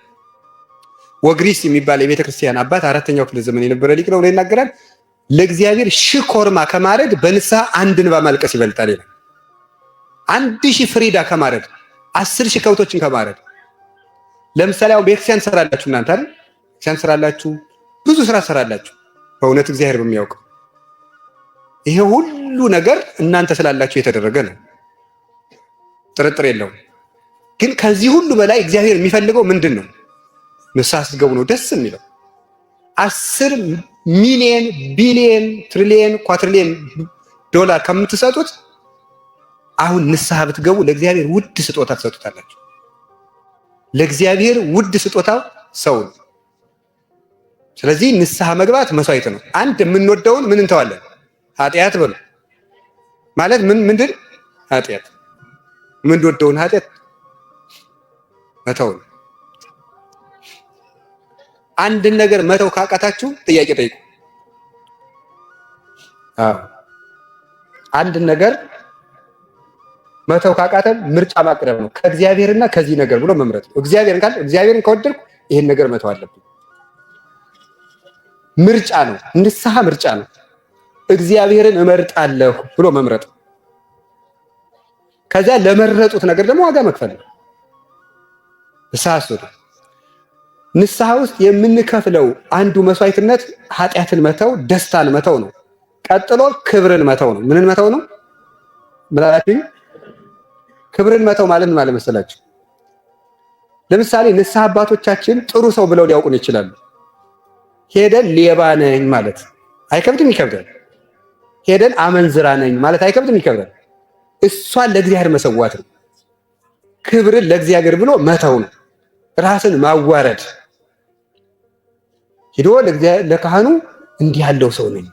ወግሪስ የሚባል የቤተ ክርስቲያን አባት 4ኛው ክፍለ ዘመን የነበረ ሊቅ ነው ይናገራል። ለእግዚአብሔር 1000 ኮርማ ከማረድ በንስሐ አንድ እንባ ማልቀስ ይበልጣል ይላል። 1000 ፍሪዳ ከማረድ 10,000 ከብቶችን ከማረድ። ለምሳሌ አሁን ቤተክርስቲያን ሰራላችሁ እናንተ አይደል? ቤተክርስቲያን ሰራላችሁ፣ ብዙ ስራ ሰራላችሁ። በእውነት እግዚአብሔር በሚያውቀው ይሄ ሁሉ ነገር እናንተ ስላላችሁ የተደረገ ነው፣ ጥርጥር የለውም። ግን ከዚህ ሁሉ በላይ እግዚአብሔር የሚፈልገው ምንድን ነው? ንስሐ ስትገቡ ነው ደስ የሚለው። 10 ሚሊዮን ቢሊዮን ትሪሊዮን ኳትሪሊዮን ዶላር ከምትሰጡት አሁን ንስሐ ብትገቡ ለእግዚአብሔር ውድ ስጦታ ትሰጡታላችሁ። ለእግዚአብሔር ውድ ስጦታው ሰው ነው። ስለዚህ ንስሐ መግባት መስዋዕት ነው። አንድ የምንወደውን ምን እንተዋለን? ኃጢአት በሉ ማለት ምንድን ኃጢአት የምንወደውን ኃጢአት መተው ነው። አንድን ነገር መተው ካቃታችሁ ጥያቄ ጠይቁ። አንድን ነገር መተው ካቃተን ምርጫ ማቅረብ ነው። ከእግዚአብሔርና ከዚህ ነገር ብሎ መምረጥ ነው። እግዚአብሔርን ከወደድኩ ይሄን ነገር መተው አለብኝ። ምርጫ ነው። ንስሐ ምርጫ ነው። እግዚአብሔርን እመርጣለሁ ብሎ መምረጥ። ከዚያ ለመረጡት ነገር ደግሞ ዋጋ መክፈል ነው። ንስሐ ውስጥ የምንከፍለው አንዱ መስዋዕትነት ኃጢአትን መተው፣ ደስታን መተው ነው። ቀጥሎ ክብርን መተው ነው። ምንን መተው ነው ብላችሁ? ክብርን መተው ማለት ማለት መሰላችሁ? ለምሳሌ ንስሐ አባቶቻችን ጥሩ ሰው ብለው ሊያውቁን ይችላሉ። ሄደን ሌባ ነኝ ማለት አይከብድም? ይከብዳል። ሄደን አመንዝራ ነኝ ማለት አይከብድም? ይከብዳል። እሷን ለእግዚአብሔር መሰዋት ነው። ክብርን ለእግዚአብሔር ብሎ መተው ነው። ራስን ማዋረድ። ሄዶ ለካህኑ እንዲህ ያለው ሰው ነኝ።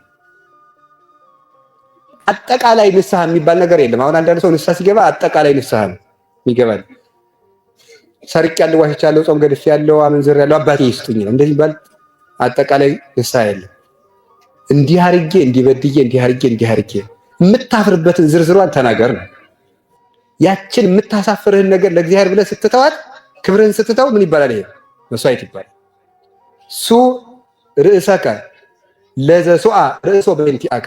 አጠቃላይ ንስሐ የሚባል ነገር የለም። አሁን አንዳንድ ሰው ንስሐ ሲገባ አጠቃላይ ንስሐ ነው ይገባል። ሰርቄያለሁ፣ ዋሽቻለሁ፣ ጾም ገድፌያለሁ፣ አመንዝሬያለሁ፣ አባቴ ይስጡኝ ነው እንደዚህ ይባል። አጠቃላይ ንስሐ የለም። እንዲህ አርጌ እንዲህ በድዬ እንዲህ አርጌ የምታፍርበትን ዝርዝሯን ተናገር ነው። ያችን የምታሳፍርህን ነገር ለእግዚአብሔር ብለህ ስትተዋት ክብርህን ስትተው ምን ይባላል? ይሄ መስዋዕት ይባላል። ሱ ርእሰከ ለዘሱአ ርእሶ በእንቲአከ።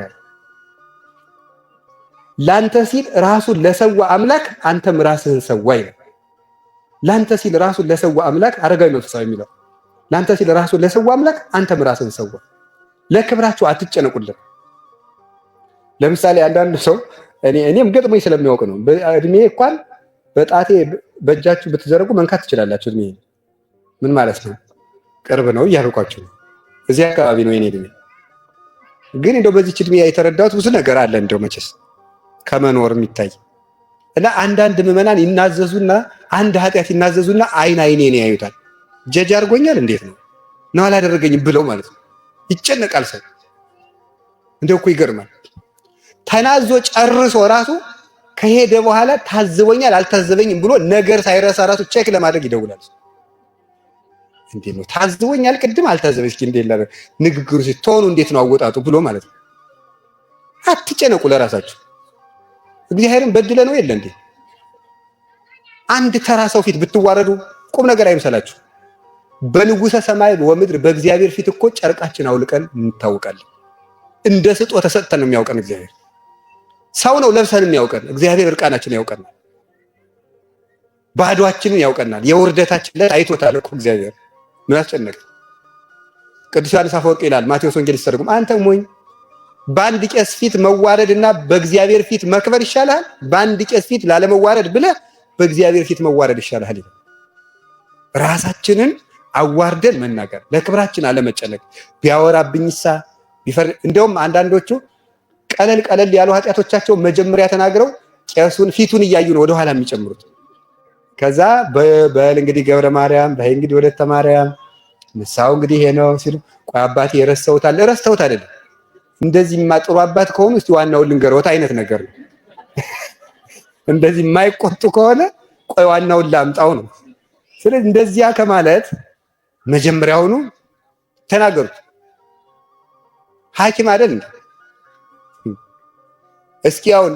ላንተ ሲል ራሱን ለሰዋ አምላክ አንተም ራስህን ሰዋይ ነው። ላንተ ሲል ራሱን ለሰዋ አምላክ አረጋዊ መንፈሳዊ የሚለው ላንተ ሲል ራሱን ለሰዋ አምላክ አንተም ራስህን ሰዋ። ለክብራችሁ አትጨነቁልን። ለምሳሌ አንዳንድ ሰው እኔም ገጥሞኝ ስለሚያውቅ ነው። በእድሜ እንኳን በጣቴ በእጃችሁ ብትዘረጉ መንካት ትችላላችሁ። እድሜ ምን ማለት ነው? ቅርብ ነው እያልኳችሁ ነው። እዚህ አካባቢ ነው የኔ እድሜ። ግን እንደው በዚህች እድሜ የተረዳሁት ብዙ ነገር አለ እንደው መቼስ ከመኖር የሚታይ እና አንዳንድ ምዕመናን ይናዘዙና አንድ ኃጢአት ይናዘዙና አይኔን ያዩታል። ጀጅ አድርጎኛል እንዴት ነው አላደረገኝም ብለው ማለት ነው። ይጨነቃል ሰው። እንደው እኮ ይገርማል። ተናዞ ጨርሶ ራሱ ከሄደ በኋላ ታዝቦኛል አልታዘበኝም ብሎ ነገር ሳይረሳ ራሱ ቼክ ለማድረግ ይደውላል። እንዴት ነው ታዝቦኛል ቅድም አልታዘበኝ እስኪ እንዴት ላለ ንግግሩ ሲቶኑ እንዴት ነው አወጣጡ ብሎ ማለት ነው። አትጨነቁ ለራሳችሁ። እግዚአብሔርን በድለ ነው የለ እንዴ? አንድ ተራ ሰው ፊት ብትዋረዱ ቁም ነገር አይምሰላችሁ። በንጉሠ ሰማይ ወምድር በእግዚአብሔር ፊት እኮ ጨርቃችን አውልቀን እንታወቃለን። እንደ ስጦ ተሰጥተን ነው የሚያውቀን እግዚአብሔር። ሰው ነው ለብሰን የሚያውቀን እግዚአብሔር እርቃናችን ያውቀናል። ባዶአችንን ያውቀናል። የውርደታችን ላይ አይቶታል እኮ እግዚአብሔር። ምን አስጨነቀ? ቅዱስ ዮሐንስ አፈወርቅ ይላል ማቴዎስ ወንጌል ሲተረጉም አንተ ሞኝ በአንድ ቄስ ፊት መዋረድና በእግዚአብሔር ፊት መክበር ይሻላል፣ በአንድ ቄስ ፊት ላለመዋረድ ብለህ በእግዚአብሔር ፊት መዋረድ ይሻላል ይላል። ራሳችንን አዋርደን መናገር፣ ለክብራችን አለመጨነቅ። ቢያወራብኝሳ እንደውም አንዳንዶቹ ቀለል ያሉ ኃጢአቶቻቸው መጀመሪያ ተናግረው ቄሱን ፊቱን እያዩ ነው ወደኋላ የሚጨምሩት። ከዛ በል እንግዲህ ገብረ ማርያም በይ እንግዲህ ወለተ ማርያም ንስሐው እንግዲህ ይሄ ነው ሲሉ ቆይ አባቴ ረስተውት አይደለም እንደዚህ የማጥሩ አባት ከሆኑ እስቲ ዋናውን ልንገሮት አይነት ነገር ነው። እንደዚህ የማይቆጡ ከሆነ ቆይ ዋናውን ላምጣው ነው። ስለዚህ እንደዚያ ከማለት መጀመሪያውኑ ተናገሩት። ሐኪም አይደል? እስኪ አሁን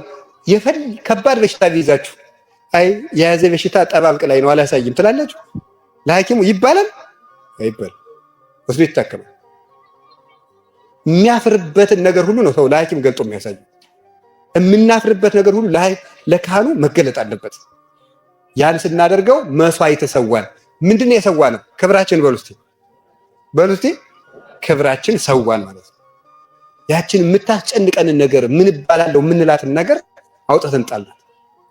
ከባድ በሽታ ቢይዛችሁ አይ የያዘ በሽታ ጠባብቅ ላይ ነው አላሳይም ትላላችሁ። ለሐኪሙ ይባላል አይባልም። ወስዶ ይታከማል። የሚያፍርበትን ነገር ሁሉ ነው ሰው ለሐኪም ገልጦ የሚያሳየው። የምናፍርበት ነገር ሁሉ ለካህኑ መገለጥ አለበት። ያን ስናደርገው መስዋዕት ተሰዋን። ምንድን ነው የሰዋ ነው? ክብራችን በሉ እስቲ ክብራችን ሰዋን ማለት ነው። ያችን የምታስጨንቀንን ነገር ምን እባላለሁ የምንላትን ነገር አውጥተን ጣልናት።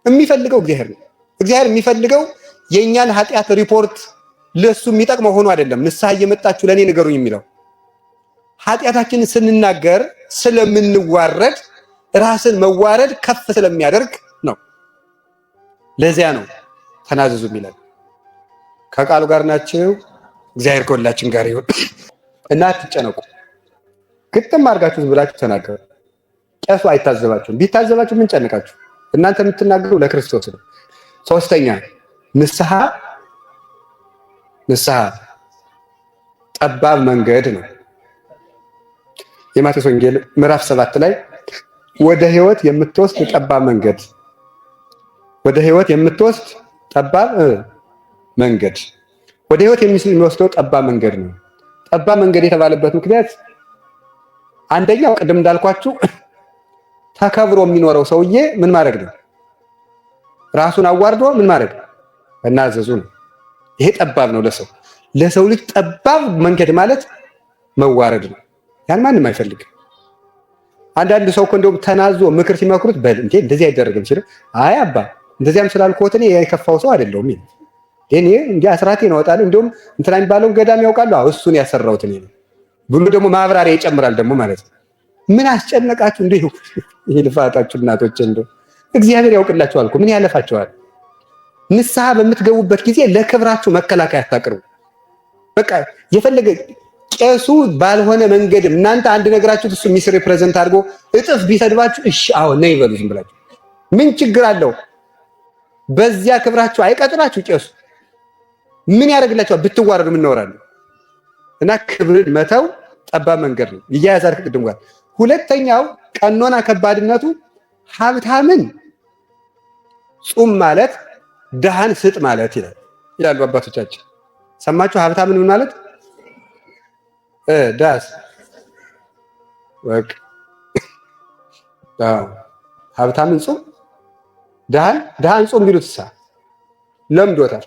የሚፈልገው እግዚአብሔር ነው። እግዚአብሔር የሚፈልገው የእኛን ኃጢአት ሪፖርት ለሱ የሚጠቅመው ሆኖ አይደለም። ንስሐ እየመጣችሁ ለእኔ ንገሩኝ የሚለው ኃጢአታችንን ስንናገር ስለምንዋረድ፣ ራስን መዋረድ ከፍ ስለሚያደርግ ነው። ለዚያ ነው ተናዘዙ የሚለን። ከቃሉ ጋር ናቸው። እግዚአብሔር ከሁላችን ጋር ይሁን እና አትጨነቁ። ግጥም አድርጋችሁ ዝም ብላችሁ ተናገሩ። ቄሱ አይታዘባችሁም። ቢታዘባችሁ ምን ጨነቃችሁ? እናንተ የምትናገሩ ለክርስቶስ ነው። ሶስተኛ ንስሐ ጠባብ መንገድ ነው። የማቴዎስ ወንጌል ምዕራፍ 7 ላይ ወደ ሕይወት የምትወስድ ጠባብ መንገድ ወደ ሕይወት የሚወስደው ጠባብ መንገድ ነው። ጠባብ መንገድ የተባለበት ምክንያት አንደኛው ቅድም እንዳልኳችሁ ተከብሮ የሚኖረው ሰውዬ ምን ማድረግ ነው? ራሱን አዋርዶ ምን ማድረግ እናዘዙ ነው። ይሄ ጠባብ ነው። ለሰው ልጅ ጠባብ መንገድ ማለት መዋረድ ነው። ያን ማንም አይፈልግም። አንዳንድ ሰው እኮ እንደውም ተናዞ ምክር ሲመክሩት በል እንዴ እንደዚህ አይደረግም ሲል አይ አባ እንደዚያም ስላልኩት እኔ የከፋው ሰው አይደለሁም ይሄ እኔ እንዴ አስራቴን አወጣለሁ እንደውም እንትና የሚባለውን ገዳም ያውቃሉ እሱን ያሰራሁት እኔ ነው ብሎ ደግሞ ማብራሪያ ይጨምራል ደግሞ ማለት ነው። ምን አስጨነቃችሁ እንዴ? ይሄ ልፋታችሁ እናቶች እንደው እግዚአብሔር ያውቅላችኋል እኮ ምን ያለፋችኋል? ንስሐ በምትገቡበት ጊዜ ለክብራችሁ መከላከያ አታቅርቡ። በቃ የፈለገ ቄሱ ባልሆነ መንገድ እናንተ አንድ ነገራችሁ እሱ ሚስ ሪፕሬዘንት አድርጎ እጥፍ ቢሰድባችሁ እሺ አዎ ነይ በሉ ዝም ብላችሁ ምን ችግር አለው? በዚያ ክብራችሁ አይቀጥላችሁ ቄሱ ምን ያደርግላችኋል? ብትዋረዱ ምን እናወራለን? እና ክብርን መተው ጠባብ መንገድ ነው። ይያያዛል ከቅድም ጋር። ሁለተኛው ቀኖና ከባድነቱ ሀብታምን ጹም ማለት ድሃን ስጥ ማለት ይላሉ አባቶቻችን። ሰማችሁ? ሀብታምን ምን ማለት ዳስ ወቅ ሀብታምን ጹም ድሃን ጹም ቢሉት ለምዶታል።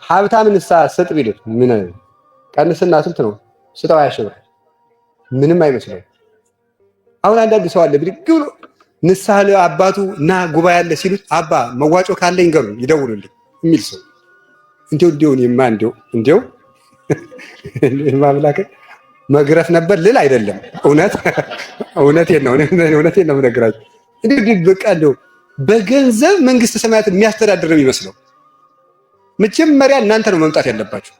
ሀብታምን ስጥ ቢሉት ምን ቀንስና ስንት ነው? ስጠው አያሽብር ምንም አይመስለው። አሁን አንዳንድ ሰው አለ ብድግ ብሎ ንስሐ አባቱ እና ጉባኤ አለ ሲሉት አባ መዋጮ ካለ ይንገሩ ይደውሉልኝ የሚል ሰው እንዲው ማምላክ መግረፍ ነበር ልል አይደለም። እውነቴን ነው የምነግራችሁ። እንዲህ በቃ እንደው በገንዘብ መንግስተ ሰማያት የሚያስተዳድር ነው የሚመስለው። መጀመሪያ እናንተ ነው መምጣት ያለባችሁ።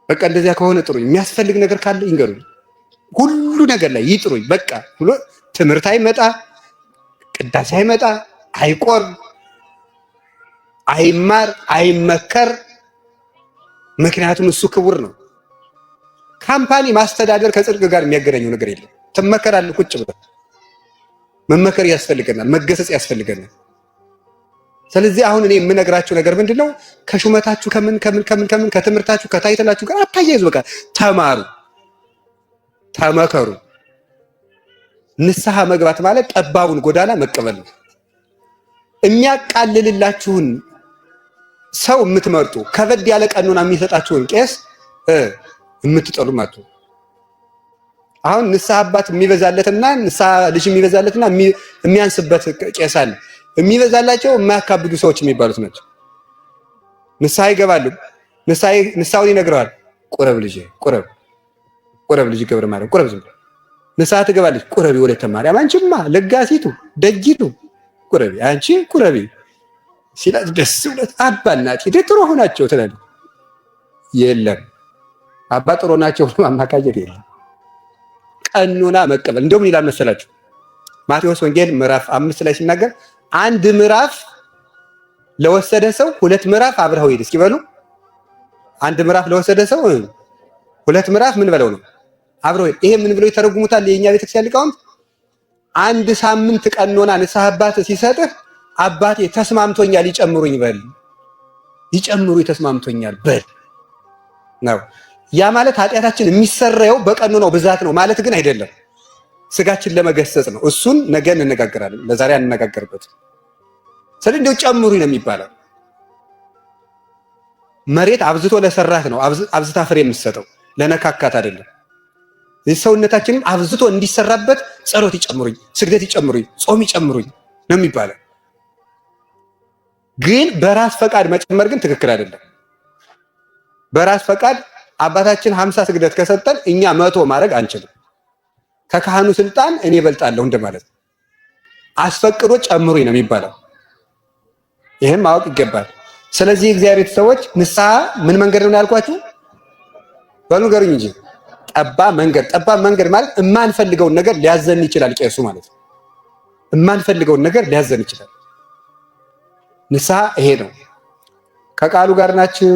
በቃ እንደዚያ ከሆነ ጥሩኝ፣ የሚያስፈልግ ነገር ካለ ይንገሩኝ፣ ሁሉ ነገር ላይ ይጥሩኝ። በቃ ብሎ ትምህርት አይመጣ፣ ቅዳሴ አይመጣ፣ አይቆር፣ አይማር፣ አይመከር። ምክንያቱም እሱ ክቡር ነው። ካምፓኒ ማስተዳደር ከጽድቅ ጋር የሚያገናኘው ነገር የለም። ትመከራለህ ቁጭ ብለህ። መመከር ያስፈልገናል፣ መገሰጽ ያስፈልገናል። ስለዚህ አሁን እኔ የምነግራችሁ ነገር ምንድነው? ከሹመታችሁ ከምን ከትምህርታችሁ ከታይተላችሁ ጋር አታያይዙ። በቃ ተማሩ፣ ተመከሩ። ንስሐ መግባት ማለት ጠባቡን ጎዳና መቀበል ነው። የሚያቃልልላችሁን ሰው የምትመርጡ፣ ከበድ ያለ ቀኖና የሚሰጣችሁን ቄስ የምትጠሉ ማለት ነው። አሁን ንስሐ አባት የሚበዛለትና ንስሐ ልጅ የሚበዛለትና የሚያንስበት ቄስ አለ። የሚበዛላቸው የማያካብዱ ሰዎች የሚባሉት ናቸው። ንስሐ ይገባሉ። ንስሐውን ይነግረዋል። ቁረብ ልጅ ገብረ ማርያም ቁረብ፣ ዝም ብለህ ንስሐ ትገባለች። ቁረቢ ወለተ ማርያም፣ አንቺማ ለጋሲቱ ደጊቱ ቁረቢ፣ አንቺ ቁረቢ ሲላት ደስ ብሎት አባ እናቴ ጥሩ ሆናቸው ትላለች። የለም አባ ጥሩ ናቸው ብሎ ማማካየት የለም። ቀኖና መቀበል። እንደውም ይላል መሰላችሁ ማቴዎስ ወንጌል ምዕራፍ 5 ላይ ሲናገር አንድ ምዕራፍ ለወሰደ ሰው 2 ምዕራፍ አብረው ሂድ። እስኪ በሉ አንድ ምዕራፍ ለወሰደ ሰው 2 ምዕራፍ ምን በለው ነው አብረው ሂድ። ይሄ ምን ብለው ይተረጉሙታል የኛ ቤተክርስቲያን ሊቃውንት? አንድ ሳምንት ቀኖና ንስሐ አባት ሲሰጥህ አባቴ ተስማምቶኛል ይጨምሩኝ በል፣ ይጨምሩኝ ተስማምቶኛል በል ነው። ያ ማለት ኃጢአታችን የሚሰረየው በቀኖናው ብዛት ነው ማለት ግን አይደለም። ስጋችን ለመገሰጽ ነው። እሱን ነገ እንነጋገራለን፣ ለዛሬ አንነጋገርበት። ስለዚህ እንደው ጨምሩኝ ነው የሚባለው። መሬት አብዝቶ ለሰራት ነው አብዝታ ፍሬ የምትሰጠው፣ ለነካካት አይደለም። ሰውነታችንም አብዝቶ እንዲሰራበት ጸሎት ይጨምሩኝ፣ ስግደት ይጨምሩኝ፣ ጾም ይጨምሩኝ ነው የሚባለው። ግን በራስ ፈቃድ መጨመር ግን ትክክል አይደለም። በራስ ፈቃድ አባታችን 50 ስግደት ከሰጠን እኛ 100 ማድረግ አንችልም። ከካህኑ ስልጣን እኔ እበልጣለሁ እንደማለት ነው። አስፈቅዶ ጨምሩኝ ነው የሚባለው። ይህም ማወቅ ይገባል። ስለዚህ እግዚአብሔር ሰዎች ንስሐ ምን መንገድ ነው ያልኳችሁ? በሉ ንገሩኝ እንጂ ጠባብ መንገድ። ጠባብ መንገድ ማለት የማንፈልገውን ነገር ሊያዘን ይችላል። ቄሱ ማለት ነው። የማንፈልገውን ነገር ሊያዘን ይችላል። ንስሐ ይሄ ነው። ከቃሉ ጋር ናችሁ።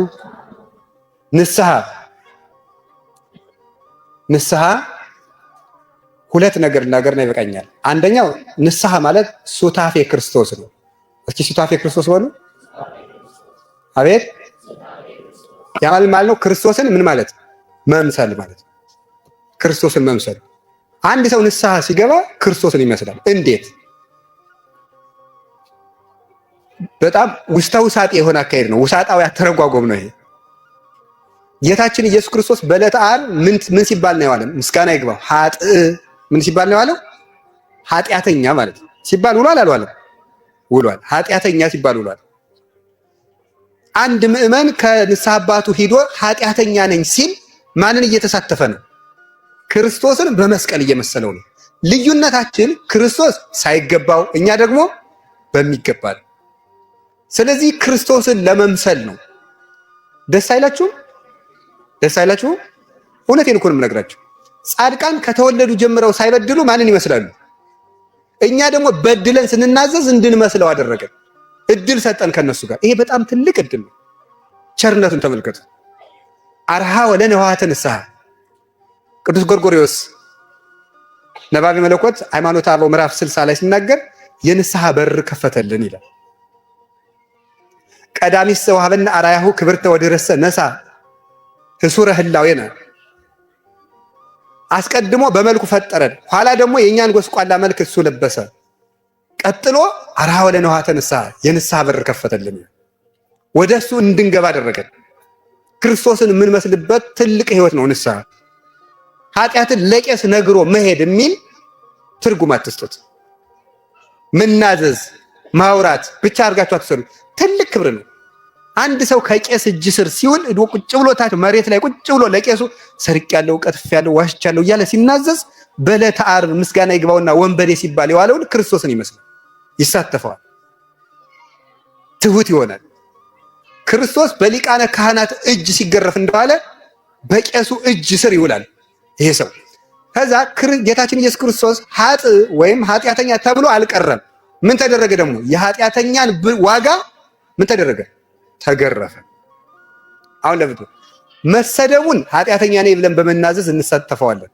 ንስሐ ሁለት ነገር ልናገርና ይበቃኛል። አንደኛው ንስሐ ማለት ሱታፌ ክርስቶስ ነው። እስኪ ሱታፌ ክርስቶስ በሉ። አቤት ያማል ማለት ነው። ክርስቶስን ምን ማለት መምሰል ማለት ነው። ክርስቶስን መምሰል። አንድ ሰው ንስሐ ሲገባ ክርስቶስን ይመስላል። እንዴት? በጣም ውስጠ ውሳጤ የሆነ አካሄድ ነው። ውሳጣዊ አተረጓጎም ነው ይሄ። ጌታችን ኢየሱስ ክርስቶስ በዕለተ ዓርብ ምን ሲባል ነው የዋለው? ምስጋና ይግባው። ምን ሲባል ነው የዋለው? ኃጢአተኛ ማለት ነው ሲባል ውሏል አልዋለም? ውሏል። ኃጢአተኛ ሲባል ውሏል። አንድ ምዕመን ከንስሐ አባቱ ሂዶ ኃጢአተኛ ነኝ ሲል ማንን እየተሳተፈ ነው? ክርስቶስን በመስቀል እየመሰለው ነው። ልዩነታችን ክርስቶስ ሳይገባው እኛ ደግሞ በሚገባ ነው። ስለዚህ ክርስቶስን ለመምሰል ነው። ደስ አይላችሁም? ደስ አይላችሁም? እውነቴን እኮ ነው የምነግራችሁ። ጻድቃን ከተወለዱ ጀምረው ሳይበድሉ ማንን ይመስላሉ? እኛ ደግሞ በድለን ስንናዘዝ እንድንመስለው አደረገን። እድል ሰጠን ከነሱ ጋር። ይሄ በጣም ትልቅ እድል ነው። ቸርነቱን ተመልከቱ። አርሃ ወለነ ኅቡዓተ ንስሐ። ቅዱስ ጎርጎርዮስ ነባቤ መለኮት ሃይማኖተ አበው ምዕራፍ 60 ላይ ሲናገር የንስሐ በር ከፈተልን ይላል። ቀዳሚሰ ወሀበነ አርአያሁ ክብርተ ወድኅረሰ ነሣ ህሱረ ህላዌነ። አስቀድሞ በመልኩ ፈጠረን፣ ኋላ ደግሞ የእኛን ጎስቋላ መልክ እሱ ለበሰ። ቀጥሎ አርሃ ወለነ ኅቡዓተ ንስሐ የንስሐ በር ከፈተልን፣ ወደ እሱ እንድንገባ አደረገን። ክርስቶስን የምንመስልበት ትልቅ ህይወት ነው ንስሐ። ኃጢአትን ለቄስ ነግሮ መሄድ የሚል ትርጉም አትስጡት። መናዘዝ ማውራት ብቻ አድርጋችሁ አትሰሩ። ትልቅ ክብር ነው። አንድ ሰው ከቄስ እጅ ስር ሲውል ቁጭ ብሎ ታች መሬት ላይ ቁጭ ብሎ ለቄሱ ሰርቄያለሁ፣ ቀጥፌያለሁ፣ ዋሽቻለሁ እያለ ሲናዘዝ በዕለተ ዓርብ ምስጋና ይግባውና ወንበዴ ሲባል የዋለውን ክርስቶስን ይመስላል። ይሳተፈዋል፣ ትሁት ይሆናል። ክርስቶስ በሊቃነ ካህናት እጅ ሲገረፍ እንደዋለ በቄሱ እጅ ስር ይውላል ይሄ ሰው። ከዛ ጌታችን ኢየሱስ ክርስቶስ ወይም ኃጢአተኛ ተብሎ አልቀረም። ምን ተደረገ ደግሞ? የኃጢአተኛን ዋጋ ምን ተደረገ? ተገረፈ። አሁን ለብዙ መሰደቡን ኃጢአተኛ ነኝ ብለን በመናዘዝ እንሳተፈዋለን።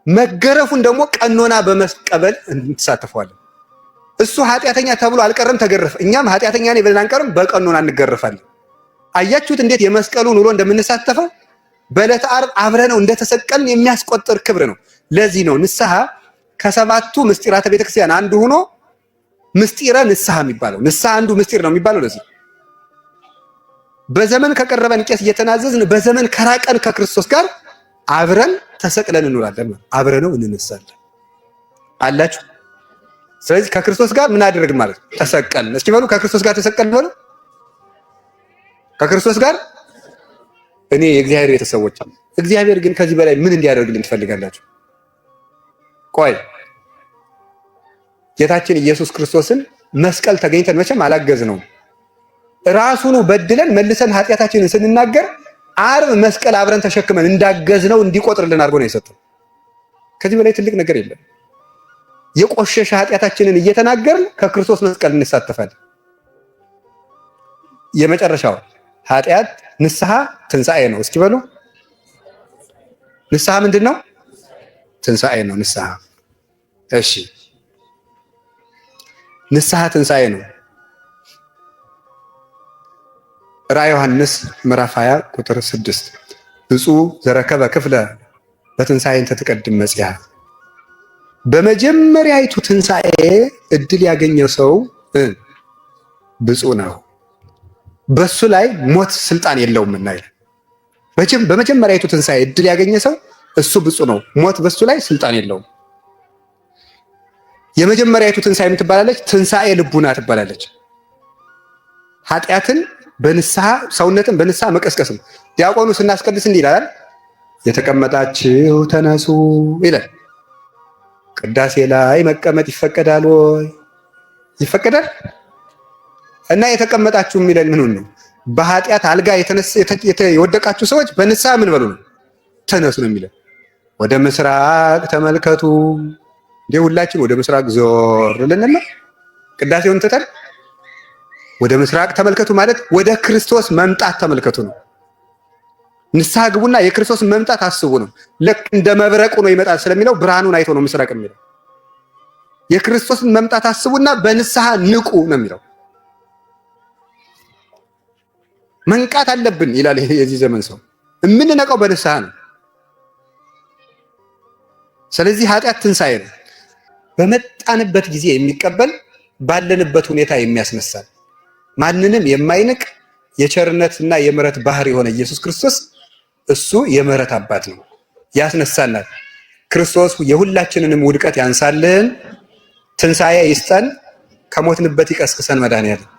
መገረፉን ደግሞ ቀኖና በመቀበል እንሳተፈዋለን። እሱ ኃጢአተኛ ተብሎ አልቀረም፣ ተገረፈ። እኛም ኃጢአተኛ ነኝ ብለን አንቀርም፣ በቀኖና እንገረፋለን። አያችሁት እንዴት የመስቀሉን ውሎ እንደምንሳተፈው? በዕለተ ዓርብ አብረነው እንደተሰቀልን የሚያስቆጥር ክብር ነው። ለዚህ ነው ንስሐ ከሰባቱ ምስጢራተ ቤተክርስቲያን አንዱ ሆኖ ምስጢረ ንስሐ የሚባለው። ንስሐ አንዱ ምስጢር ነው የሚባለው ለዚህ። በዘመን ከቀረበን ቄስ እየተናዘዝን በዘመን ከራቀን ከክርስቶስ ጋር አብረን ተሰቅለን እንውላለን፣ አብረነው እንነሳለን አላችሁ። ስለዚህ ከክርስቶስ ጋር ምን አደረግን ማለት ነው? ተሰቀልን። እስኪ በሉ ከክርስቶስ ጋር ተሰቀልን በሉ። ከክርስቶስ ጋር እኔ የእግዚአብሔር ቤተሰቦች። እግዚአብሔር ግን ከዚህ በላይ ምን እንዲያደርግልን ትፈልጋላችሁ? ቆይ ጌታችን ኢየሱስ ክርስቶስን መስቀል ተገኝተን መቼም አላገዝነውም። ራሱኑ በድለን መልሰን ኃጢአታችንን ስንናገር ዓርብ መስቀል አብረን ተሸክመን እንዳገዝነው እንዲቆጥርልን አድርጎ ነው የሰጠው። ከዚህ በላይ ትልቅ ነገር የለም። የቆሸሸ ኃጢአታችንን እየተናገርን ከክርስቶስ መስቀል እንሳተፋለን። የመጨረሻው ኃጢአት ንስሐ ትንሣኤ ነው። እስኪ በሉ ንስሐ ምንድን ነው? ትንሣኤ ነው ንስሐ። እሺ ንስሐ ትንሣኤ ነው። ራዕየ ዮሐንስ ምዕራፍ 20 ቁጥር 6 ብፁዕ ዘረከበ ክፍለ በትንሣኤን ተትቀድም መጽያ። በመጀመሪያይቱ ትንሣኤ እድል ያገኘው ሰው ብፁዕ ነው፣ በሱ ላይ ሞት ስልጣን የለውምና ይላል። በመጀመሪያይቱ ትንሣኤ እድል ያገኘ ሰው እሱ ብፁዕ ነው፣ ሞት በሱ ላይ ስልጣን የለውም። የመጀመሪያይቱ ትንሣኤ ምን ትባላለች? ትንሣኤ ልቡና ትባላለች። ኃጢአትን በንስሐ ሰውነትን በንስሐ መቀስቀስ ነው። ዲያቆኑ ስናስቀድስ እንዲህ ይላል፣ የተቀመጣችሁ ተነሱ ይላል። ቅዳሴ ላይ መቀመጥ ይፈቀዳል ወይ? ይፈቀዳል። እና የተቀመጣችሁ የሚለን ምኑን ነው? በኃጢአት አልጋ የወደቃችሁ ሰዎች በንስሐ ምን በሉ ነው? ተነሱ ነው የሚለን። ወደ ምስራቅ ተመልከቱ። እንዴ ሁላችን ወደ ምስራቅ ዞር ልንና ቅዳሴውን ትተን ወደ ምስራቅ ተመልከቱ ማለት ወደ ክርስቶስ መምጣት ተመልከቱ ነው። ንስሐ ግቡና የክርስቶስን መምጣት አስቡ ነው። ልክ እንደ መብረቁ ነው ይመጣል ስለሚለው ብርሃኑን አይቶ ነው ምስራቅ የሚለው። የክርስቶስን መምጣት አስቡና በንስሐ ንቁ ነው የሚለው። መንቃት አለብን ይላል የዚህ ዘመን ሰው። የምንነቃው በንስሐ ነው። ስለዚህ ኃጢአት ትንሣኤ ነው። በመጣንበት ጊዜ የሚቀበል ባለንበት ሁኔታ የሚያስነሳል ማንንም የማይንቅ የቸርነትና የምሕረት ባህር የሆነ ኢየሱስ ክርስቶስ እሱ የምሕረት አባት ነው። ያስነሳናል። ክርስቶስ የሁላችንንም ውድቀት ያንሳልን፣ ትንሣኤ ይስጠን፣ ከሞትንበት ይቀስቅሰን መድኃኒዓለም።